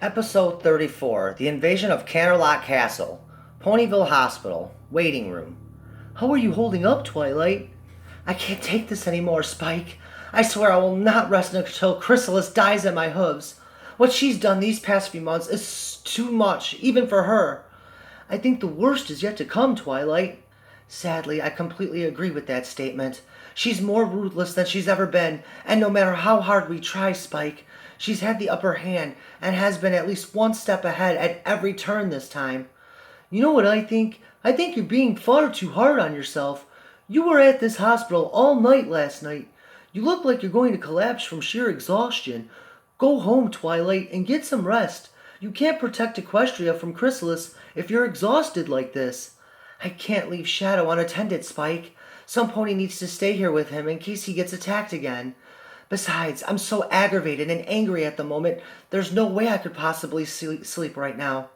Episode 34, The Invasion of Canterlot Castle, Ponyville Hospital, Waiting Room. How are you holding up, Twilight? I can't take this anymore, Spike. I swear I will not rest until Chrysalis dies at my hooves. What she's done these past few months is too much, even for her. I think the worst is yet to come, Twilight. Sadly, I completely agree with that statement. She's more ruthless than she's ever been, and no matter how hard we try, Spike, she's had the upper hand and has been at least one step ahead at every turn this time. You know what I think? I think you're being far too hard on yourself. You were at this hospital all night last night. You look like you're going to collapse from sheer exhaustion. Go home, Twilight, and get some rest. You can't protect Equestria from Chrysalis if you're exhausted like this. I can't leave Shadow unattended, Spike. Some pony needs to stay here with him in case he gets attacked again. Besides, I'm so aggravated and angry at the moment, there's no way I could possibly sleep right now.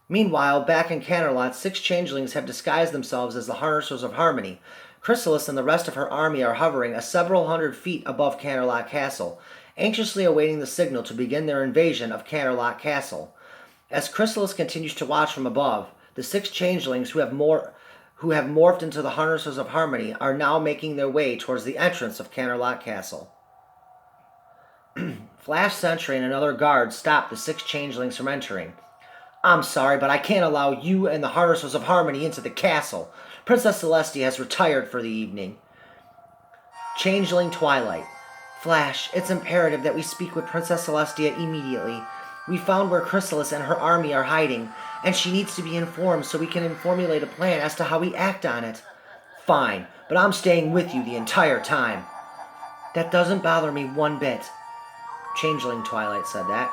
Meanwhile, back in Canterlot, 6 changelings have disguised themselves as the Harnessers of Harmony. Chrysalis and the rest of her army are hovering several hundred feet above Canterlot Castle, anxiously awaiting the signal to begin their invasion of Canterlot Castle. As Chrysalis continues to watch from above, the 6 changelings who have morphed into the Harnessers of Harmony are now making their way towards the entrance of Canterlot Castle. Flash Sentry and another guard stop the 6 changelings from entering. I'm sorry, but I can't allow you and the Harnessers of Harmony into the castle. Princess Celestia has retired for the evening. Changeling Twilight. Flash, it's imperative that we speak with Princess Celestia immediately. We found where Chrysalis and her army are hiding, and she needs to be informed so we can formulate a plan as to how we act on it. Fine, but I'm staying with you the entire time. That doesn't bother me one bit. Changeling Twilight said that.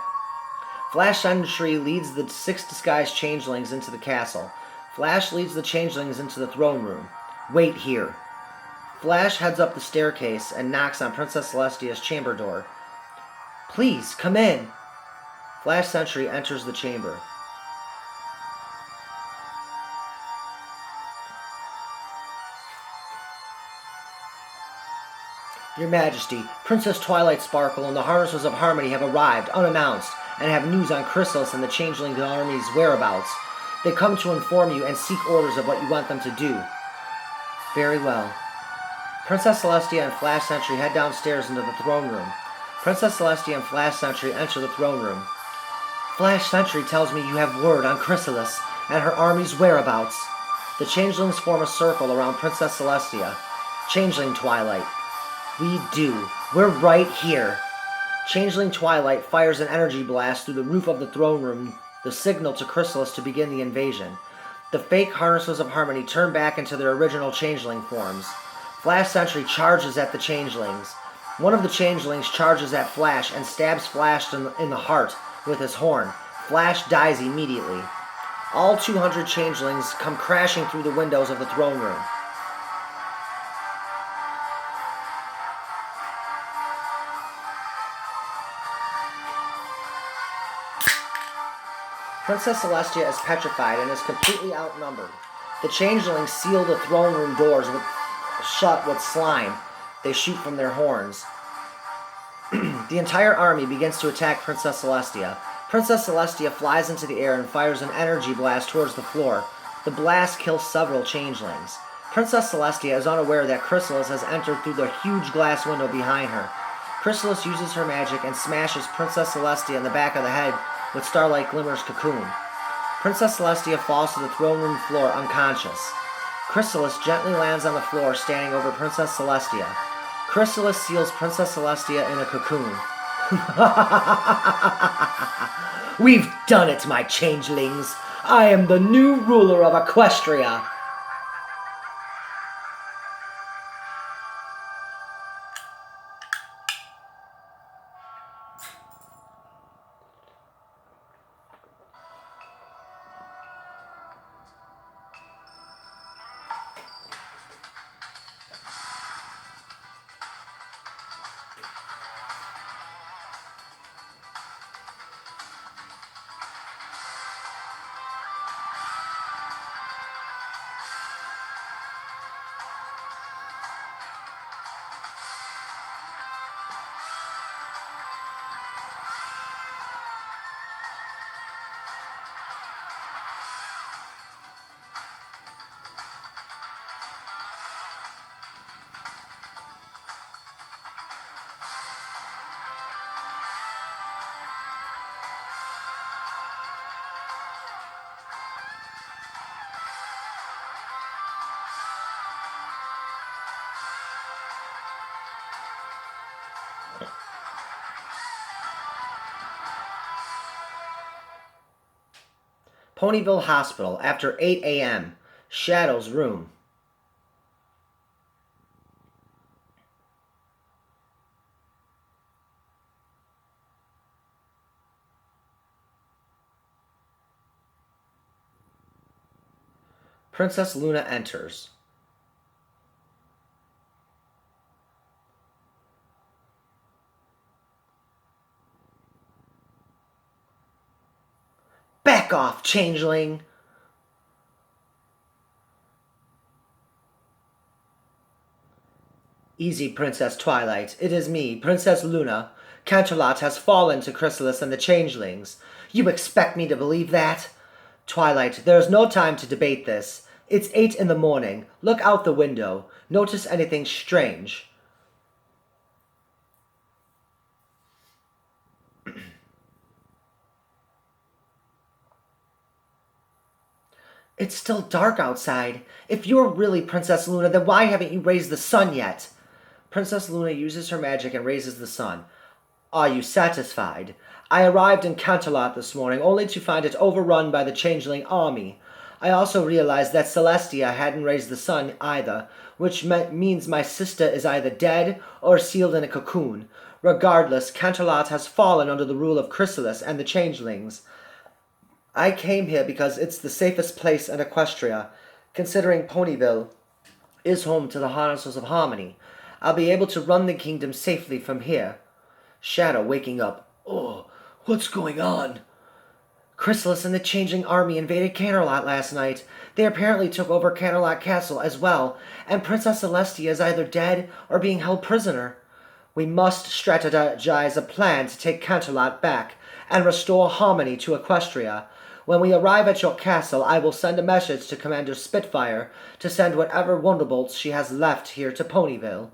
Flash Sentry leads the 6 disguised changelings into the castle. Flash leads the changelings into the throne room. Wait here. Flash heads up the staircase and knocks on Princess Celestia's chamber door. Please, come in. Flash Sentry enters the chamber. Your Majesty, Princess Twilight Sparkle and the Harnessers of Harmony have arrived, unannounced, and have news on Chrysalis and the Changeling Army's whereabouts. They come to inform you and seek orders of what you want them to do. Very well. Princess Celestia and Flash Sentry head downstairs into the throne room. Princess Celestia and Flash Sentry enter the throne room. Flash Sentry tells me you have word on Chrysalis and her army's whereabouts. The changelings form a circle around Princess Celestia. Changeling Twilight. We do. We're right here. Changeling Twilight fires an energy blast through the roof of the throne room, the signal to Chrysalis to begin the invasion. The fake Harnessers of Harmony turn back into their original changeling forms. Flash Sentry charges at the changelings. One of the changelings charges at Flash and stabs Flash in the heart with his horn. Flash dies immediately. All 200 changelings come crashing through the windows of the throne room. Princess Celestia is petrified and is completely outnumbered. The changelings seal the throne room doors shut with slime they shoot from their horns. The entire army begins to attack Princess Celestia. Princess Celestia flies into the air and fires an energy blast towards the floor. The blast kills several changelings. Princess Celestia is unaware that Chrysalis has entered through the huge glass window behind her. Chrysalis uses her magic and smashes Princess Celestia in the back of the head with Starlight Glimmer's cocoon. Princess Celestia falls to the throne room floor unconscious. Chrysalis gently lands on the floor standing over Princess Celestia. Chrysalis seals Princess Celestia in a cocoon. We've done it, my changelings! I am the new ruler of Equestria! Ponyville Hospital, after 8 a.m. Shadow's room. Princess Luna enters. Back off, changeling! Easy, Princess Twilight. It is me, Princess Luna. Canterlot has fallen to Chrysalis and the changelings. You expect me to believe that? Twilight, there is no time to debate this. It's 8 in the morning. Look out the window. Notice anything strange. It's still dark outside. If you're really Princess Luna, then why haven't you raised the sun yet? Princess Luna uses her magic and raises the sun. Are you satisfied? I arrived in Canterlot this morning only to find it overrun by the changeling army. I also realized that Celestia hadn't raised the sun either, which means my sister is either dead or sealed in a cocoon. Regardless, Canterlot has fallen under the rule of Chrysalis and the changelings. I came here because it's the safest place in Equestria, considering Ponyville is home to the Harnesses of Harmony. I'll be able to run the kingdom safely from here. Shadow waking up. Oh, what's going on? Chrysalis and the Changing Army invaded Canterlot last night. They apparently took over Canterlot Castle as well, and Princess Celestia is either dead or being held prisoner. We must strategize a plan to take Canterlot back and restore harmony to Equestria. When we arrive at your castle, I will send a message to Commander Spitfire to send whatever wonderbolts she has left here to Ponyville.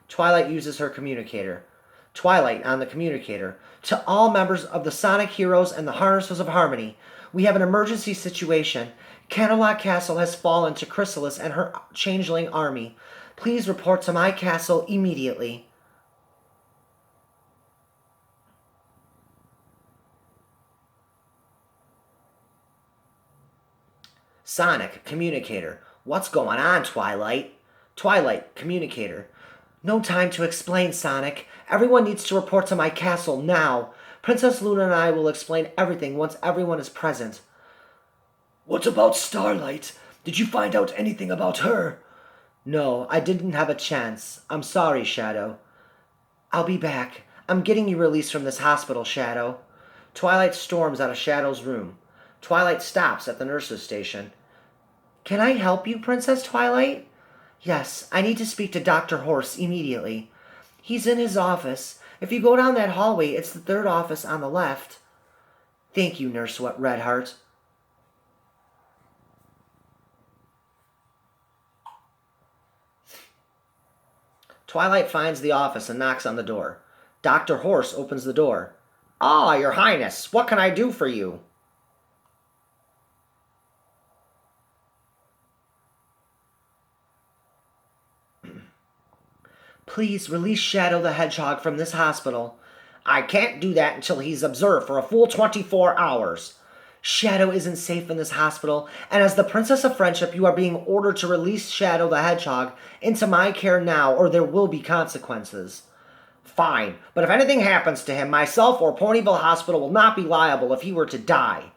Twilight uses her communicator. Twilight on the communicator. To all members of the Sonic Heroes and the Harnesses of Harmony, we have an emergency situation. Canterlot Castle has fallen to Chrysalis and her changeling army. Please report to my castle immediately. Sonic, communicator. What's going on, Twilight? Twilight, communicator. No time to explain, Sonic. Everyone needs to report to my castle now. Princess Luna and I will explain everything once everyone is present. What about Starlight? Did you find out anything about her? No, I didn't have a chance. I'm sorry, Shadow. I'll be back. I'm getting you released from this hospital, Shadow. Twilight storms out of Shadow's room. Twilight stops at the nurse's station. Can I help you, Princess Twilight? Yes, I need to speak to Dr. Horse immediately. He's in his office. If you go down that hallway, it's the third office on the left. Thank you, Nurse Redheart. Twilight finds the office and knocks on the door. Dr. Horse opens the door. Ah, Your Highness, what can I do for you? Please release Shadow the Hedgehog from this hospital. I can't do that until he's observed for a full 24 hours. Shadow isn't safe in this hospital, and as the Princess of Friendship, you are being ordered to release Shadow the Hedgehog into my care now, or there will be consequences. Fine, but if anything happens to him, myself or Ponyville Hospital will not be liable if he were to die.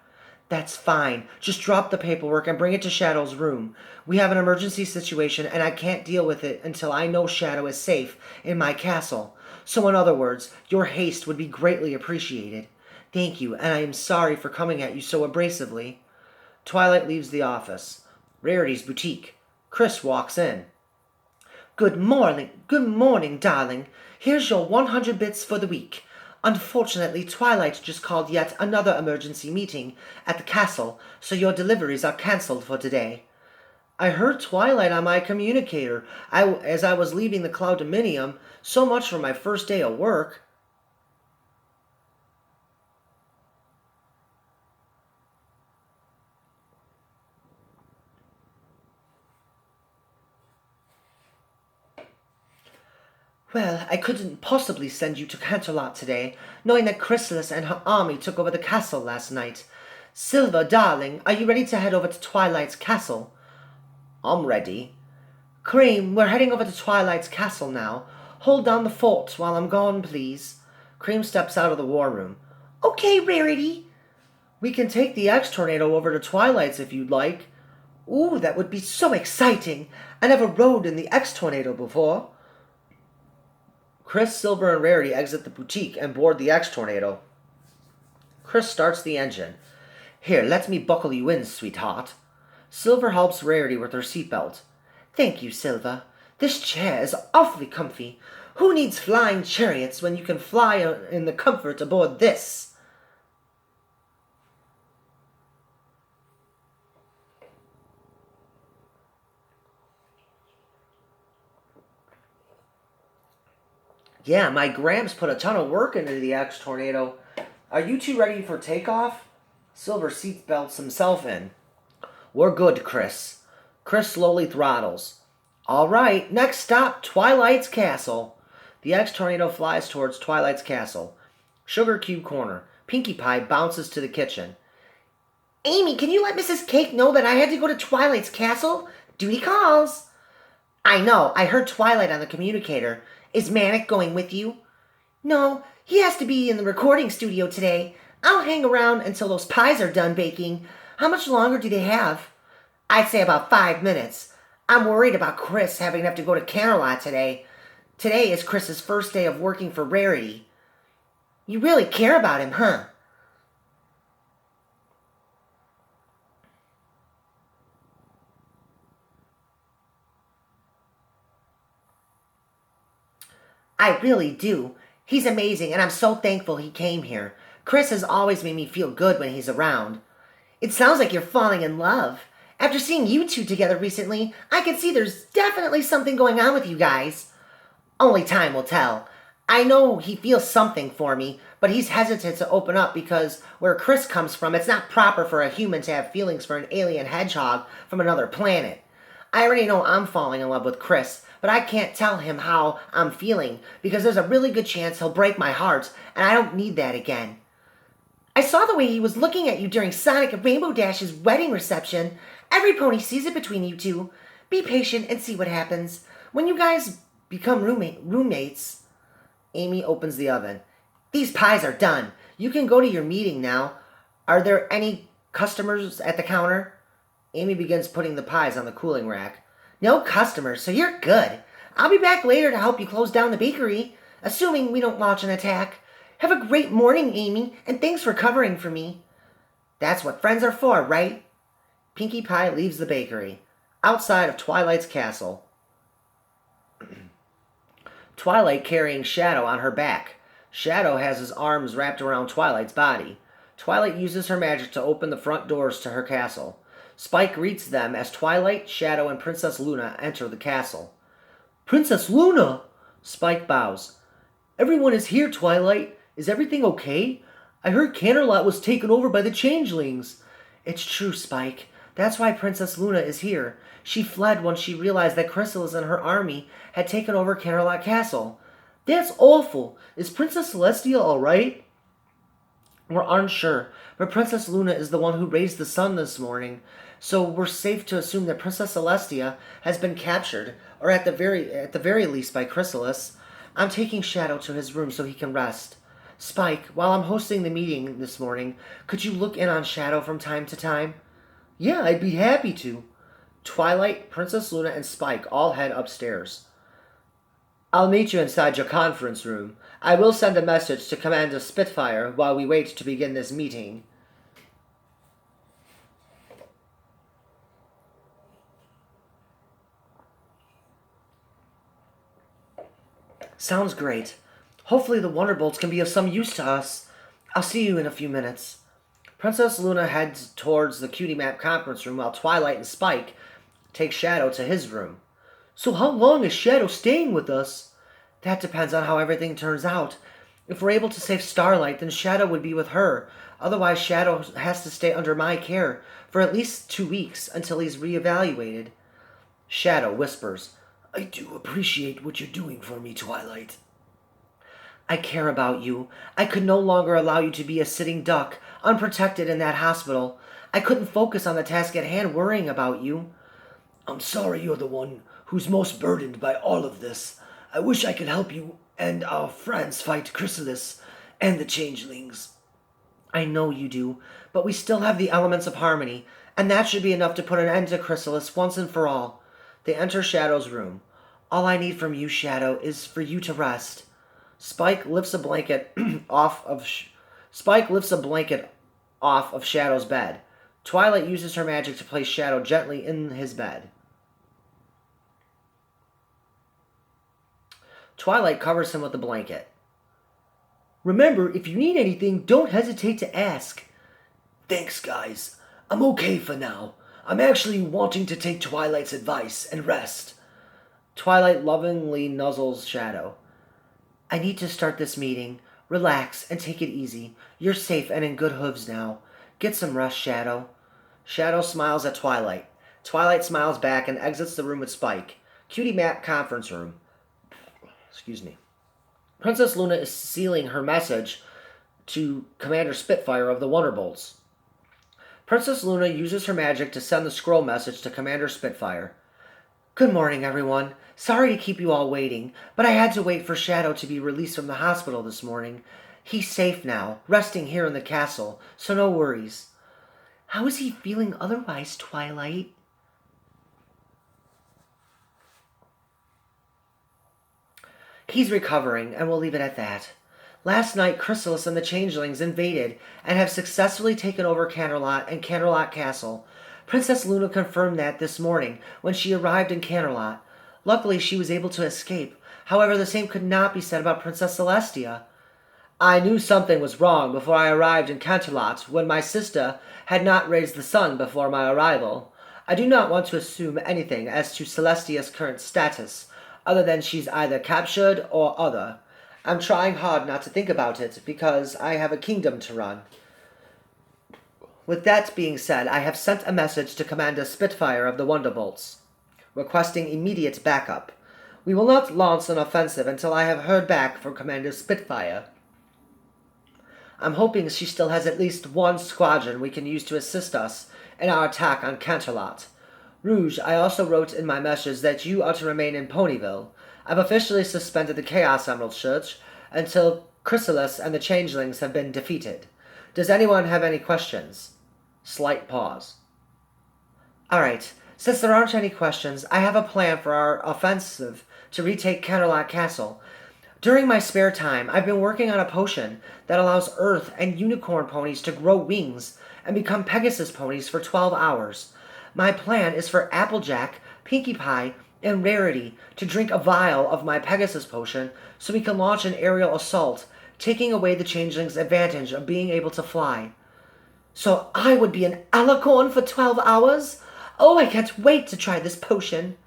That's fine. Just drop the paperwork and bring it to Shadow's room. We have an emergency situation, and I can't deal with it until I know Shadow is safe in my castle. So in other words, your haste would be greatly appreciated. Thank you, and I am sorry for coming at you so abrasively. Twilight leaves the office. Rarity's boutique. Chris walks in. Good morning, darling. Here's your 100 bits for the week. Unfortunately, Twilight just called yet another emergency meeting at the castle, so your deliveries are cancelled for today. I heard Twilight on my communicator as I was leaving the Cloud-Dominium. So much for my first day of work. Well, I couldn't possibly send you to Canterlot today, knowing that Chrysalis and her army took over the castle last night. Silver, darling, are you ready to head over to Twilight's castle? I'm ready. Cream, we're heading over to Twilight's castle now. Hold down the fort while I'm gone, please. Cream steps out of the war room. Okay, Rarity. We can take the X-Tornado over to Twilight's if you'd like. Ooh, that would be so exciting. I never rode in the X-Tornado before. Chris, Silver, and Rarity exit the boutique and board the X-Tornado. Chris starts the engine. Here, let me buckle you in, sweetheart. Silver helps Rarity with her seatbelt. Thank you, Silver. This chair is awfully comfy. Who needs flying chariots when you can fly in the comfort aboard this? Yeah, my Gramps put a ton of work into the X-Tornado. Are you two ready for takeoff? Silver seatbelts himself in. We're good, Chris. Chris slowly throttles. All right, next stop, Twilight's Castle. The X-Tornado flies towards Twilight's Castle. Sugar Cube Corner. Pinkie Pie bounces to the kitchen. Amy, can you let Mrs. Cake know that I had to go to Twilight's Castle? Duty calls. I know, I heard Twilight on the communicator. Is Manic going with you? No, he has to be in the recording studio today. I'll hang around until those pies are done baking. How much longer do they have? I'd say about 5 minutes. I'm worried about Chris having to have to go to Canterlot today. Today is Chris's first day of working for Rarity. You really care about him, huh? I really do. He's amazing, and I'm so thankful he came here. Chris has always made me feel good when he's around. It sounds like you're falling in love. After seeing you two together recently, I can see there's definitely something going on with you guys. Only time will tell. I know he feels something for me, but he's hesitant to open up because where Chris comes from, it's not proper for a human to have feelings for an alien hedgehog from another planet. I already know I'm falling in love with Chris, but I can't tell him how I'm feeling because there's a really good chance he'll break my heart, and I don't need that again. I saw the way he was looking at you during Sonic and Rainbow Dash's wedding reception. Every pony sees it between you two. Be patient and see what happens. When you guys become roommates... Amy opens the oven. These pies are done. You can go to your meeting now. Are there any customers at the counter? Amy begins putting the pies on the cooling rack. No customers, so you're good. I'll be back later to help you close down the bakery, assuming we don't launch an attack. Have a great morning, Amy, and thanks for covering for me. That's what friends are for, right? Pinkie Pie leaves the bakery. Outside of Twilight's castle. Twilight carrying Shadow on her back. Shadow has his arms wrapped around Twilight's body. Twilight uses her magic to open the front doors to her castle. Spike greets them as Twilight, Shadow, and Princess Luna enter the castle. Princess Luna! Spike bows. Everyone is here, Twilight. Is everything okay? I heard Canterlot was taken over by the changelings. It's true, Spike. That's why Princess Luna is here. She fled when she realized that Chrysalis and her army had taken over Canterlot Castle. That's awful. Is Princess Celestia all right? We're unsure, but Princess Luna is the one who raised the sun this morning, so we're safe to assume that Princess Celestia has been captured, or at the very least by Chrysalis. I'm taking Shadow to his room so he can rest. Spike, while I'm hosting the meeting this morning, could you look in on Shadow from time to time? Yeah, I'd be happy to. Twilight, Princess Luna, and Spike all head upstairs. I'll meet you inside your conference room. I will send a message to Commander Spitfire while we wait to begin this meeting. Sounds great. Hopefully the Wonderbolts can be of some use to us. I'll see you in a few minutes. Princess Luna heads towards the Cutie Map conference room while Twilight and Spike take Shadow to his room. So how long is Shadow staying with us? That depends on how everything turns out. If we're able to save Starlight, then Shadow would be with her. Otherwise, Shadow has to stay under my care for at least 2 weeks until he's reevaluated. Shadow whispers, I do appreciate what you're doing for me, Twilight. I care about you. I could no longer allow you to be a sitting duck, unprotected in that hospital. I couldn't focus on the task at hand worrying about you. I'm sorry you're the one who's most burdened by all of this. I wish I could help you and our friends fight Chrysalis and the changelings. I know you do, but we still have the elements of harmony, and that should be enough to put an end to Chrysalis once and for all. They enter Shadow's room. All I need from you, Shadow, is for you to rest. Spike lifts a blanket Spike lifts a blanket off of Shadow's bed. Twilight uses her magic to place Shadow gently in his bed. Twilight covers him with a blanket. Remember, if you need anything, don't hesitate to ask. Thanks, guys. I'm okay for now. I'm actually wanting to take Twilight's advice and rest. Twilight lovingly nuzzles Shadow. I need to start this meeting. Relax and take it easy. You're safe and in good hooves now. Get some rest, Shadow. Shadow smiles at Twilight. Twilight smiles back and exits the room with Spike. Cutie Mark conference room. Excuse me. Princess Luna is sealing her message to Commander Spitfire of the Wonderbolts. Princess Luna uses her magic to send the scroll message to Commander Spitfire. Good morning, everyone. Sorry to keep you all waiting, but I had to wait for Shadow to be released from the hospital this morning. He's safe now, resting here in the castle, so no worries. How is he feeling otherwise, Twilight? He's recovering, and we'll leave it at that. Last night, Chrysalis and the Changelings invaded and have successfully taken over Canterlot and Canterlot Castle. Princess Luna confirmed that this morning when she arrived in Canterlot. Luckily, she was able to escape. However, the same could not be said about Princess Celestia. I knew something was wrong before I arrived in Canterlot when my sister had not raised the sun before my arrival. I do not want to assume anything as to Celestia's current status, other than she's either captured or other. I'm trying hard not to think about it because I have a kingdom to run. With that being said, I have sent a message to Commander Spitfire of the Wonderbolts, requesting immediate backup. We will not launch an offensive until I have heard back from Commander Spitfire. I'm hoping she still has at least one squadron we can use to assist us in our attack on Canterlot. Rouge, I also wrote in my message that you are to remain in Ponyville. I've officially suspended the Chaos Emerald Church until Chrysalis and the Changelings have been defeated. Does anyone have any questions? Slight pause. Alright, since there aren't any questions, I have a plan for our offensive to retake Canterlot Castle. During my spare time, I've been working on a potion that allows Earth and Unicorn ponies to grow wings and become Pegasus ponies for 12 hours. My plan is for Applejack, Pinkie Pie, and Rarity to drink a vial of my Pegasus potion so we can launch an aerial assault, taking away the Changeling's advantage of being able to fly. So I would be an alicorn for 12 hours? Oh, I can't wait to try this potion.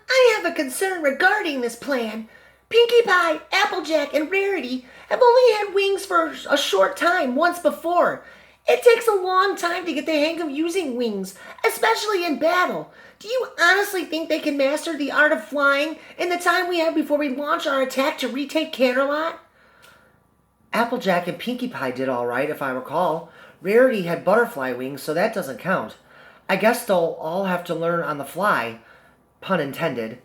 I have a concern regarding this plan. Pinkie Pie, Applejack, and Rarity have only had wings for a short time once before. It takes a long time to get the hang of using wings, especially in battle. Do you honestly think they can master the art of flying in the time we have before we launch our attack to retake Canterlot? Applejack and Pinkie Pie did all right, if I recall. Rarity had butterfly wings, so that doesn't count. I guess they'll all have to learn on the fly. Pun intended.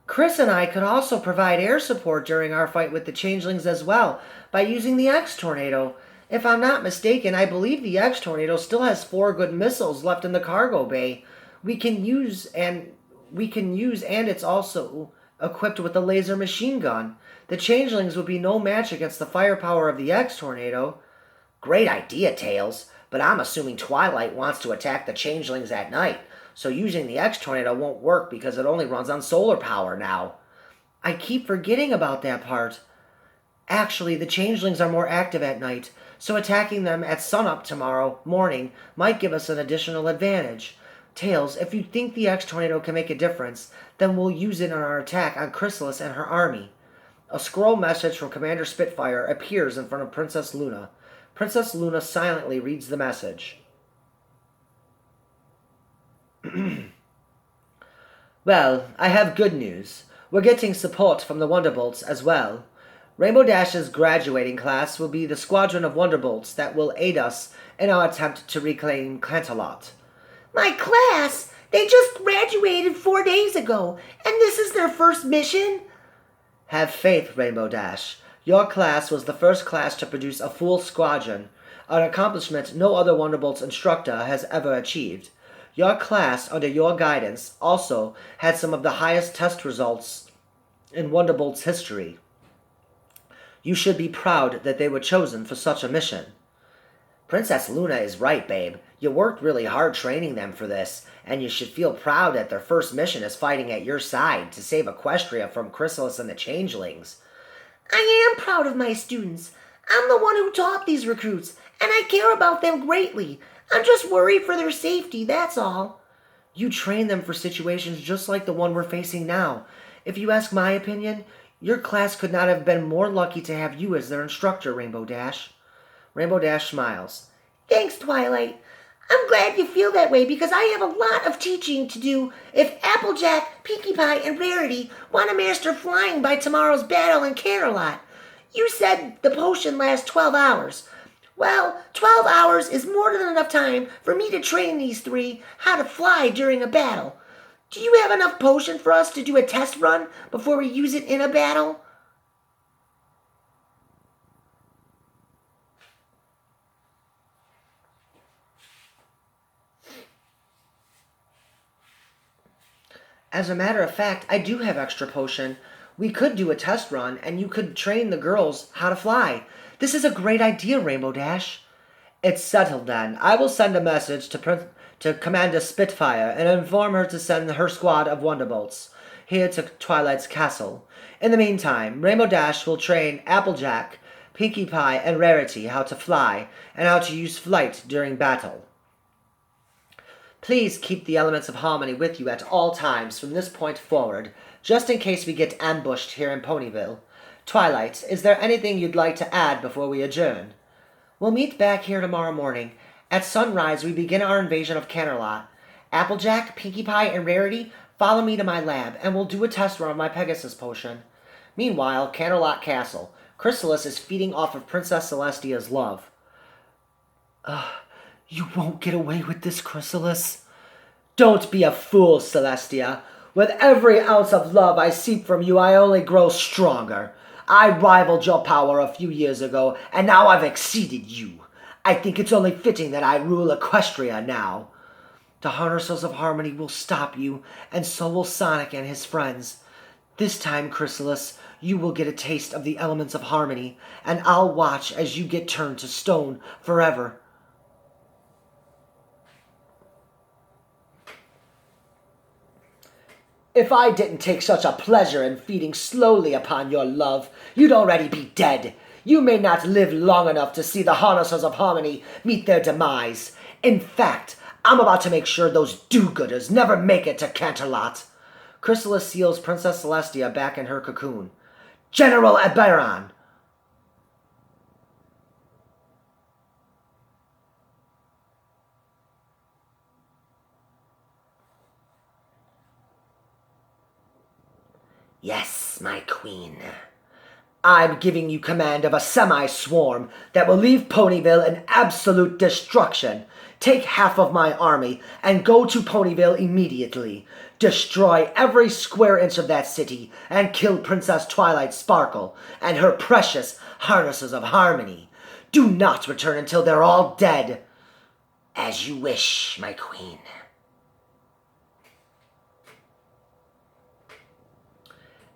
Chris and I could also provide air support during our fight with the Changelings as well, by using the X-Tornado. If I'm not mistaken, I believe the X-Tornado still has 4 good missiles left in the cargo bay. We can use, and it's also equipped with a laser machine gun. The Changelings would be no match against the firepower of the X-Tornado. Great idea, Tails, but I'm assuming Twilight wants to attack the Changelings at night. So using the X-Tornado won't work because it only runs on solar power now. I keep forgetting about that part. Actually, the Changelings are more active at night, so attacking them at sunup tomorrow morning might give us an additional advantage. Tails, if you think the X-Tornado can make a difference, then we'll use it in our attack on Chrysalis and her army. A scroll message from Commander Spitfire appears in front of Princess Luna. Princess Luna silently reads the message. Well, I have good news. We're getting support from the Wonderbolts as well. Rainbow Dash's graduating class will be the squadron of Wonderbolts that will aid us in our attempt to reclaim Canterlot. My class? They just graduated 4 days ago, and this is their first mission? Have faith, Rainbow Dash. Your class was the first class to produce a full squadron, an accomplishment no other Wonderbolts instructor has ever achieved. Your class, under your guidance, also had some of the highest test results in Wonderbolt's history. You should be proud that they were chosen for such a mission. Princess Luna is right, babe. You worked really hard training them for this, and you should feel proud that their first mission is fighting at your side to save Equestria from Chrysalis and the Changelings. I am proud of my students. I'm the one who taught these recruits, and I care about them greatly. I'm just worried for their safety, that's all. You train them for situations just like the one we're facing now. If you ask my opinion, your class could not have been more lucky to have you as their instructor, Rainbow Dash. Rainbow Dash smiles. Thanks, Twilight. I'm glad you feel that way because I have a lot of teaching to do if Applejack, Pinkie Pie, and Rarity want to master flying by tomorrow's battle in Canterlot. You said the potion lasts 12 hours. Well, 12 hours is more than enough time for me to train these three how to fly during a battle. Do you have enough potion for us to do a test run before we use it in a battle? As a matter of fact, I do have extra potion. We could do a test run, and you could train the girls how to fly. This is a great idea, Rainbow Dash. It's settled then. I will send a message to Commander Spitfire and inform her to send her squad of Wonderbolts here to Twilight's castle. In the meantime, Rainbow Dash will train Applejack, Pinkie Pie, and Rarity how to fly and how to use flight during battle. Please keep the elements of harmony with you at all times from this point forward, just in case we get ambushed here in Ponyville. Twilight, is there anything you'd like to add before we adjourn? We'll meet back here tomorrow morning. At sunrise, we begin our invasion of Canterlot. Applejack, Pinkie Pie, and Rarity, follow me to my lab, and we'll do a test run of my Pegasus potion. Meanwhile, Canterlot Castle. Chrysalis is feeding off of Princess Celestia's love. You won't get away with this, Chrysalis. Don't be a fool, Celestia. With every ounce of love I seep from you, I only grow stronger. I rivaled your power a few years ago, and now I've exceeded you. I think it's only fitting that I rule Equestria now. The Harnesses of Harmony will stop you, and so will Sonic and his friends. This time, Chrysalis, you will get a taste of the elements of harmony, and I'll watch as you get turned to stone forever. If I didn't take such a pleasure in feeding slowly upon your love, you'd already be dead. You may not live long enough to see the Harnessers of Harmony meet their demise. In fact, I'm about to make sure those do-gooders never make it to Canterlot. Chrysalis seals Princess Celestia back in her cocoon. General Eberron! Yes, my queen. I'm giving you command of a semi-swarm that will leave Ponyville in absolute destruction. Take half of my army and go to Ponyville immediately. Destroy every square inch of that city and kill Princess Twilight Sparkle and her precious Harnesses of Harmony. Do not return until they're all dead. As you wish, my queen.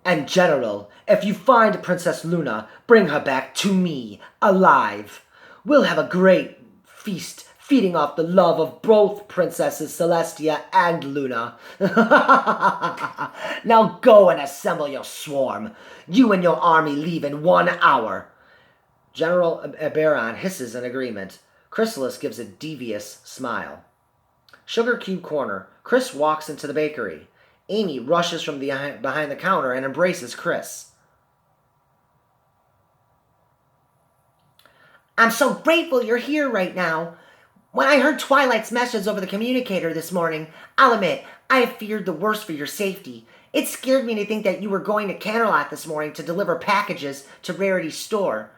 And General, if you find Princess Luna, bring her back to me, alive. We'll have a great feast, feeding off the love of both Princesses Celestia and Luna. Now go and assemble your swarm. You and your army leave in 1 hour. General Eberron hisses in agreement. Chrysalis gives a devious smile. Sugar Cube Corner. Chris walks into the bakery. Amy rushes from behind the counter and embraces Chris. I'm so grateful you're here right now. When I heard Twilight's message over the communicator this morning, I'll admit, I feared the worst for your safety. It scared me to think that you were going to Canterlot this morning to deliver packages to Rarity's store.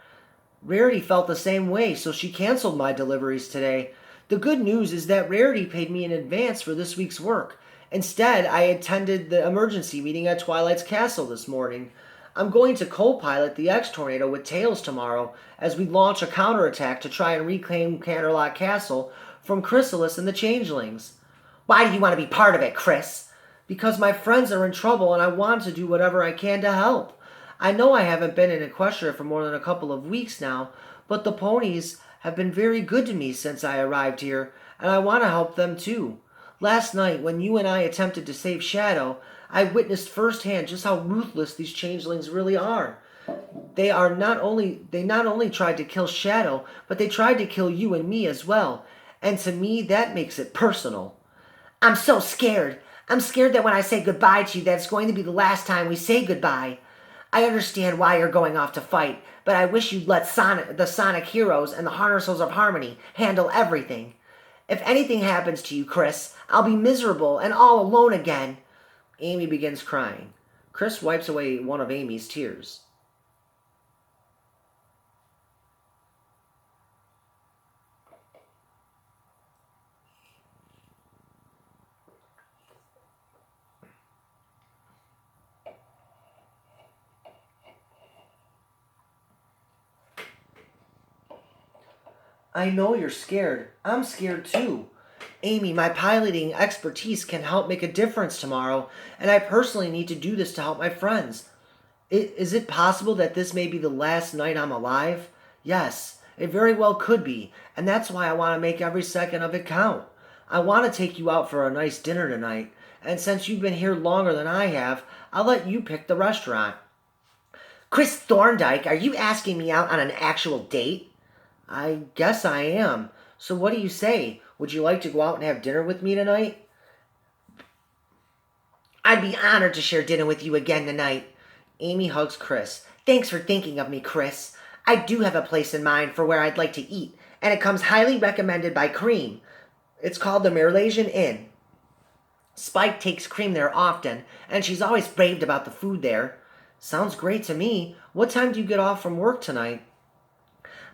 Rarity felt the same way, so she canceled my deliveries today. The good news is that Rarity paid me in advance for this week's work. Instead, I attended the emergency meeting at Twilight's Castle this morning. I'm going to co-pilot the X-Tornado with Tails tomorrow as we launch a counterattack to try and reclaim Canterlot Castle from Chrysalis and the Changelings. Why do you want to be part of it, Chris? Because my friends are in trouble and I want to do whatever I can to help. I know I haven't been in Equestria for more than a couple of weeks now, but the ponies have been very good to me since I arrived here, and I want to help them too. Last night, when you and I attempted to save Shadow, I witnessed firsthand just how ruthless these changelings really are. They not only tried to kill Shadow, but they tried to kill you and me as well. And to me, that makes it personal. I'm so scared. I'm scared that when I say goodbye to you, that's going to be the last time we say goodbye. I understand why you're going off to fight, but I wish you'd let the Sonic Heroes and the Harnessers of Harmony handle everything. If anything happens to you, Chris, I'll be miserable and all alone again. Amy begins crying. Chris wipes away one of Amy's tears. I know you're scared. I'm scared too. Amy, my piloting expertise can help make a difference tomorrow, and I personally need to do this to help my friends. Is it possible that this may be the last night I'm alive? Yes, it very well could be, and that's why I want to make every second of it count. I want to take you out for a nice dinner tonight, and since you've been here longer than I have, I'll let you pick the restaurant. Chris Thorndyke, are you asking me out on an actual date? I guess I am. So what do you say? Would you like to go out and have dinner with me tonight? I'd be honored to share dinner with you again tonight. Amy hugs Chris. Thanks for thinking of me, Chris. I do have a place in mind for where I'd like to eat, and it comes highly recommended by Cream. It's called the Merlasian Inn. Spike takes Cream there often, and she's always raved about the food there. Sounds great to me. What time do you get off from work tonight?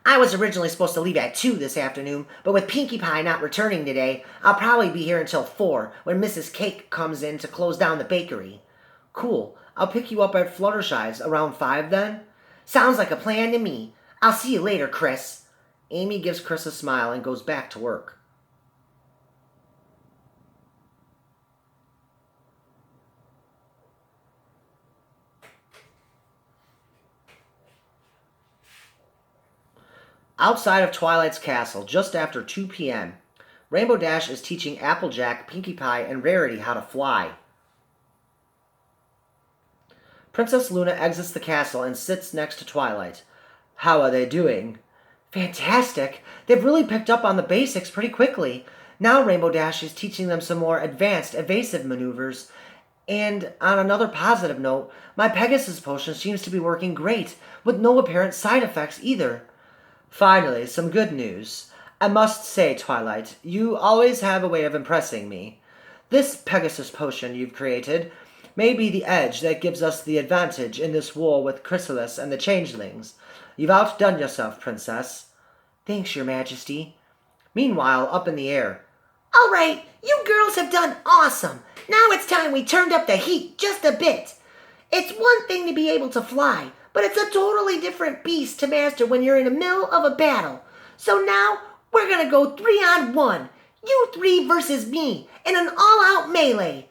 I was originally supposed to leave at 2 this afternoon, but with Pinkie Pie not returning today, I'll probably be here until 4 when Mrs. Cake comes in to close down the bakery. Cool. I'll pick you up at Fluttershy's around 5 then? Sounds like a plan to me. I'll see you later, Chris. Amy gives Chris a smile and goes back to work. Outside of Twilight's castle, just after 2 p.m., Rainbow Dash is teaching Applejack, Pinkie Pie, and Rarity how to fly. Princess Luna exits the castle and sits next to Twilight. How are they doing? Fantastic. They've really picked up on the basics pretty quickly. Now Rainbow Dash is teaching them some more advanced evasive maneuvers. And on another positive note, my Pegasus potion seems to be working great, with no apparent side effects either. Finally, some good news. I must say, Twilight, you always have a way of impressing me. This Pegasus potion you've created may be the edge that gives us the advantage in this war with Chrysalis and the Changelings. You've outdone yourself, Princess. Thanks, Your Majesty. Meanwhile, up in the air. All right, you girls have done awesome. Now it's time we turned up the heat just a bit. It's one thing to be able to fly, but it's a totally different beast to master when you're in the middle of a battle. So now, we're gonna go 3-on-1. You 3 versus me, in an all-out melee.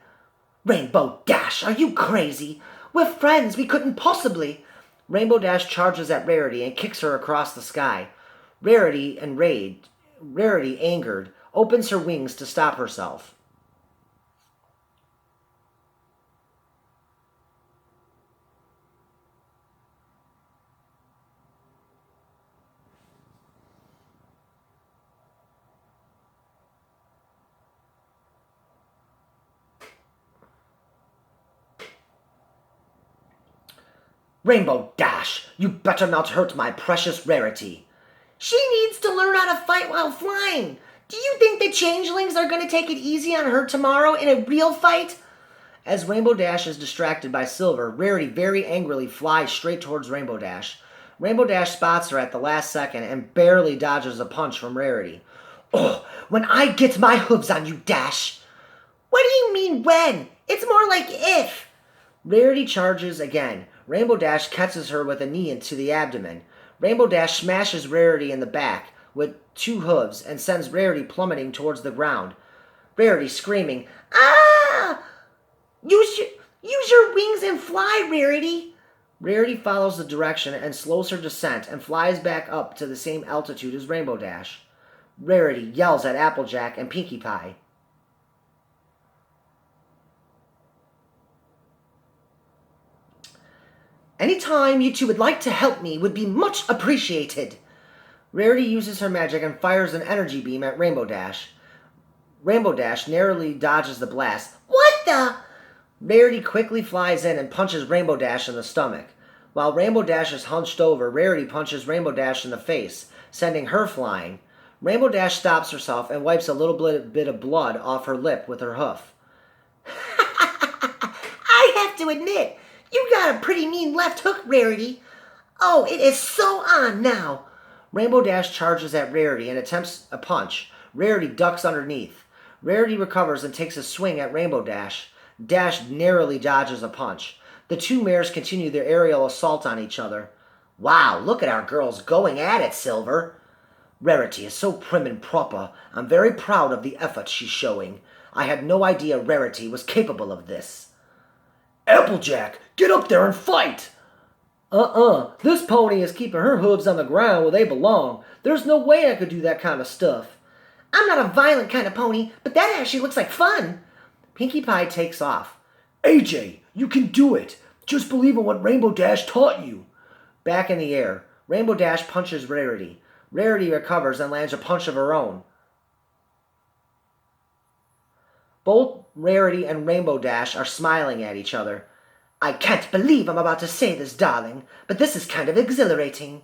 Rainbow Dash, are you crazy? We're friends, we couldn't possibly. Rainbow Dash charges at Rarity and kicks her across the sky. Rarity, angered, opens her wings to stop herself. Rainbow Dash, you better not hurt my precious Rarity. She needs to learn how to fight while flying. Do you think the changelings are going to take it easy on her tomorrow in a real fight? As Rainbow Dash is distracted by Silver, Rarity very angrily flies straight towards Rainbow Dash. Rainbow Dash spots her at the last second and barely dodges a punch from Rarity. Oh, when I get my hooves on you, Dash. What do you mean when? It's more like if. Rarity charges again. Rainbow Dash catches her with a knee into the abdomen. Rainbow Dash smashes Rarity in the back with 2 hooves and sends Rarity plummeting towards the ground. Rarity screaming, "Ah! Use your wings and fly, Rarity." Rarity follows the direction and slows her descent and flies back up to the same altitude as Rainbow Dash. Rarity yells at Applejack and Pinkie Pie. "Any time you two would like to help me would be much appreciated." Rarity uses her magic and fires an energy beam at Rainbow Dash. Rainbow Dash narrowly dodges the blast. What the? Rarity quickly flies in and punches Rainbow Dash in the stomach. While Rainbow Dash is hunched over, Rarity punches Rainbow Dash in the face, sending her flying. Rainbow Dash stops herself and wipes a little bit of blood off her lip with her hoof. I have to admit, you got a pretty mean left hook, Rarity. Oh, it is so on now. Rainbow Dash charges at Rarity and attempts a punch. Rarity ducks underneath. Rarity recovers and takes a swing at Rainbow Dash. Dash narrowly dodges a punch. The 2 mares continue their aerial assault on each other. Wow, look at our girls going at it, Silver. Rarity is so prim and proper. I'm very proud of the effort she's showing. I had no idea Rarity was capable of this. Applejack, get up there and fight! This pony is keeping her hooves on the ground where they belong. There's no way I could do that kind of stuff. I'm not a violent kind of pony, but that actually looks like fun. Pinkie Pie takes off. AJ, you can do it. Just believe in what Rainbow Dash taught you. Back in the air, Rainbow Dash punches Rarity. Rarity recovers and lands a punch of her own. Both Rarity and Rainbow Dash are smiling at each other. I can't believe I'm about to say this, darling, but this is kind of exhilarating.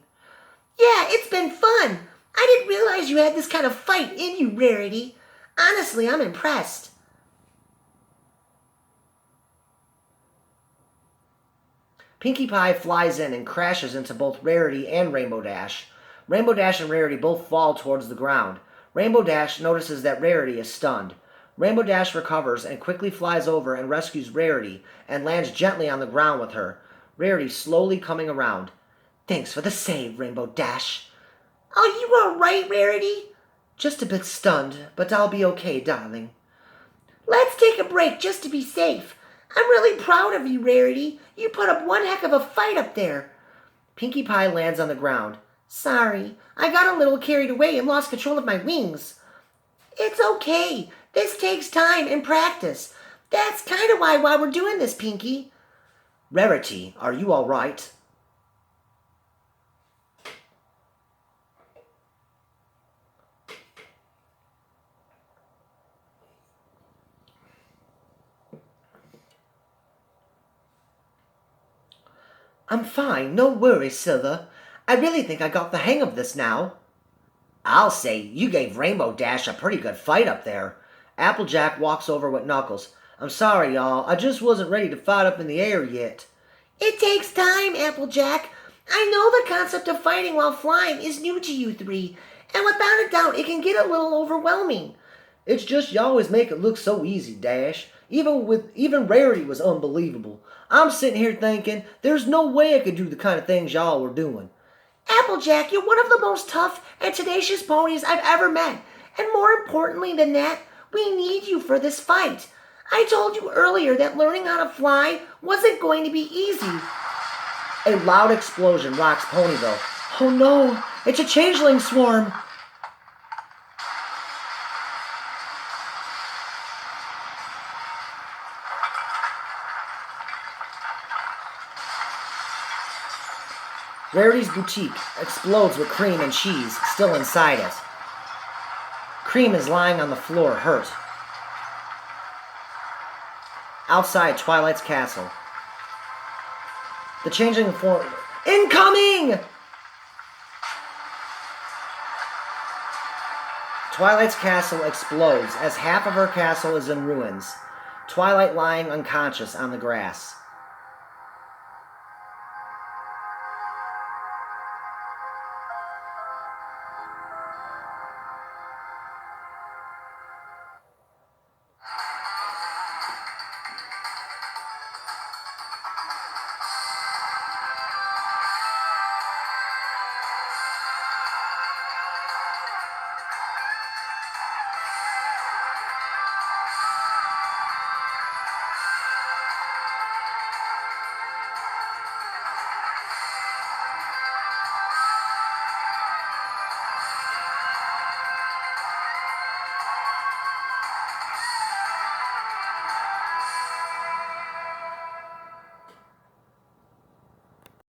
Yeah, it's been fun. I didn't realize you had this kind of fight in you, Rarity. Honestly, I'm impressed. Pinkie Pie flies in and crashes into both Rarity and Rainbow Dash. Rainbow Dash and Rarity both fall towards the ground. Rainbow Dash notices that Rarity is stunned. Rainbow Dash recovers and quickly flies over and rescues Rarity and lands gently on the ground with her. Rarity slowly coming around. Thanks for the save, Rainbow Dash. Are you all right, Rarity? Just a bit stunned, but I'll be okay, darling. Let's take a break just to be safe. I'm really proud of you, Rarity. You put up one heck of a fight up there. Pinkie Pie lands on the ground. Sorry, I got a little carried away and lost control of my wings. It's okay. This takes time and practice. That's kind of why we're doing this, Pinkie. Rarity, are you all right? I'm fine, no worries, Silver. I really think I got the hang of this now. I'll say you gave Rainbow Dash a pretty good fight up there. Applejack walks over with Knuckles. I'm sorry, y'all. I just wasn't ready to fight up in the air yet. It takes time, Applejack. I know the concept of fighting while flying is new to you three, and without a doubt, it can get a little overwhelming. It's just you always make it look so easy, Dash. Even Rarity was unbelievable. I'm sitting here thinking, there's no way I could do the kind of things y'all were doing. Applejack, you're one of the most tough and tenacious ponies I've ever met. And more importantly than that, we need you for this fight. I told you earlier that learning how to fly wasn't going to be easy. A loud explosion rocks Ponyville. Oh no, it's a changeling swarm. Rarity's boutique explodes with Cream and Cheese still inside it. Cream is lying on the floor, hurt. Outside Twilight's castle. The changeling form... Incoming! Twilight's castle explodes as half of her castle is in ruins. Twilight lying unconscious on the grass.